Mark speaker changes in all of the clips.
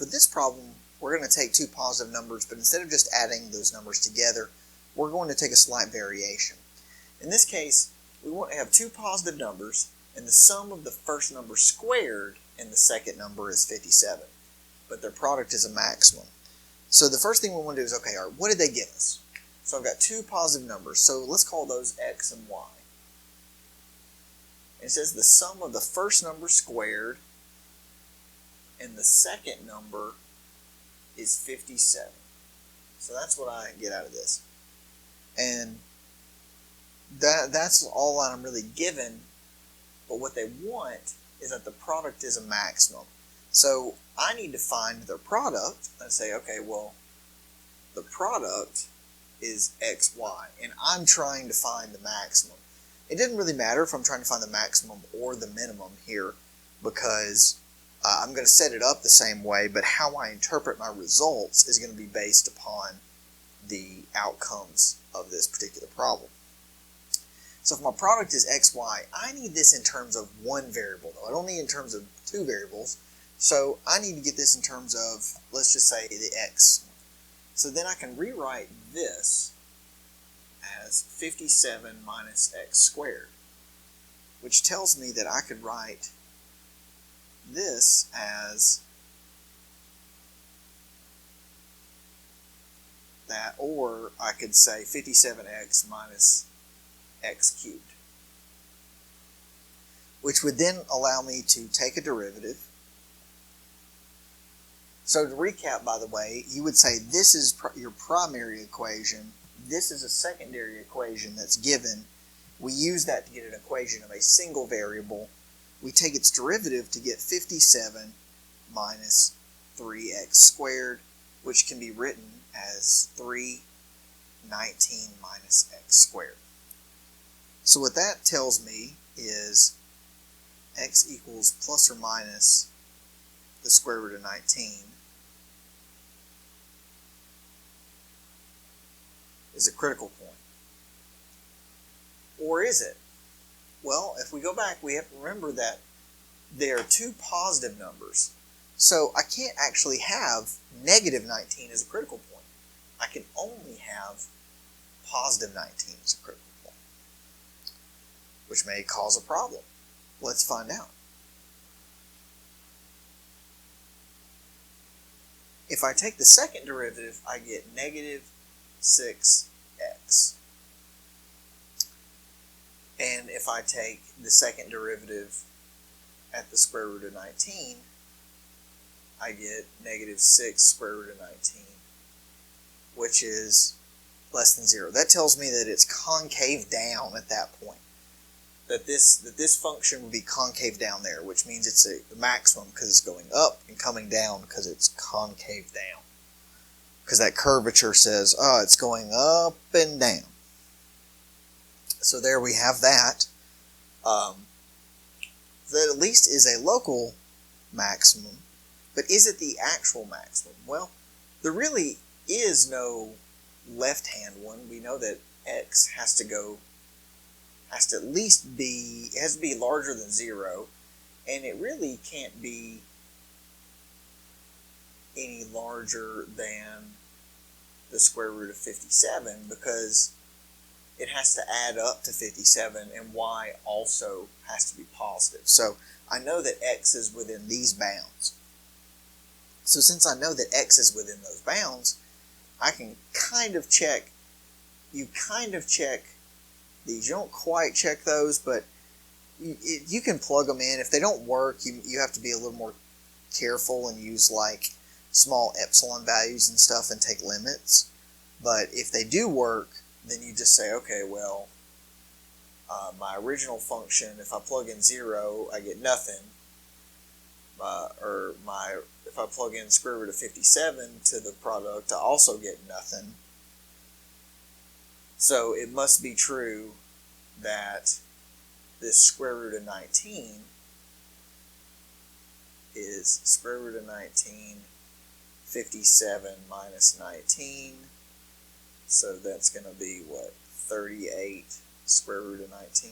Speaker 1: for this problem, we're going to take two positive numbers, but instead of just adding those numbers together, we're going to take a slight variation. In this case, we want to have two positive numbers, and the sum of the first number squared and the second number is 57, but their product is a maximum. So the first thing we want to do is, okay, all right, what did they give us? So I've got two positive numbers, so let's call those x and y. And it says the sum of the first number squared and the second number is 57. So that's what I get out of this. And that's all that I'm really given, but what they want is that the product is a maximum. So I need to find their product and say, okay, well, the product is xy, and I'm trying to find the maximum. It didn't really matter if I'm trying to find the maximum or the minimum here, because I'm going to set it up the same way, but how I interpret my results is going to be based upon the outcomes of this particular problem. So if my product is xy, I need this in terms of one variable, though. I don't need it in terms of two variables. So I need to get this in terms of, let's just say, the x. So then I can rewrite this as 57 minus x squared, which tells me that I could write this as that, or I could say 57x minus x cubed, which would then allow me to take a derivative. So to recap, by the way, you would say this is your primary equation, this is a secondary equation that's given. We use that to get an equation of a single variable. We take its derivative to get 57 minus 3x squared, which can be written as 319 minus x squared. So what that tells me is x equals plus or minus the square root of 19 is a critical point. Or is it? Well, if we go back, we have to remember that there are two positive numbers. So I can't actually have negative 19 as a critical point. I can only have positive 19 as a critical point, which may cause a problem. Let's find out. If I take the second derivative, I get negative 6x. And if I take the second derivative at the square root of 19, I get negative 6 square root of 19, which is less than 0. That tells me that it's concave down at that point. That this function would be concave down there, which means it's a maximum because it's going up, and coming down because it's concave down. Because that curvature says, oh, it's going up and down. So there we have that. That at least is a local maximum, but is it the actual maximum? Well, there really is no left-hand one. We know that x has to at least be, it has to be larger than 0, and it really can't be any larger than the square root of 57, because it has to add up to 57, and y also has to be positive. So I know that x is within these bounds. So since I know that x is within those bounds, I can kind of check, you kind of check these. You don't quite check those, but you can plug them in. If they don't work, you have to be a little more careful and use like small epsilon values and stuff and take limits. But if they do work, then you just say, okay, well, my original function, if I plug in 0, I get nothing. If I plug in square root of 57 to the product, I also get nothing. So it must be true that this square root of 19 is square root of 19, 57 minus 19. So that's going to be, what, 38 square root of 19?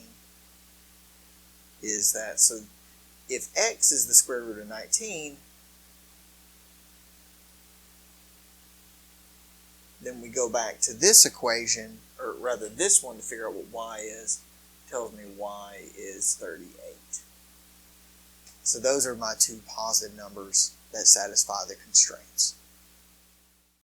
Speaker 1: Is that, so if x is the square root of 19, then we go back to this equation, or rather this one, to figure out what y is. Tells me y is 38. So those are my two positive numbers that satisfy the constraints.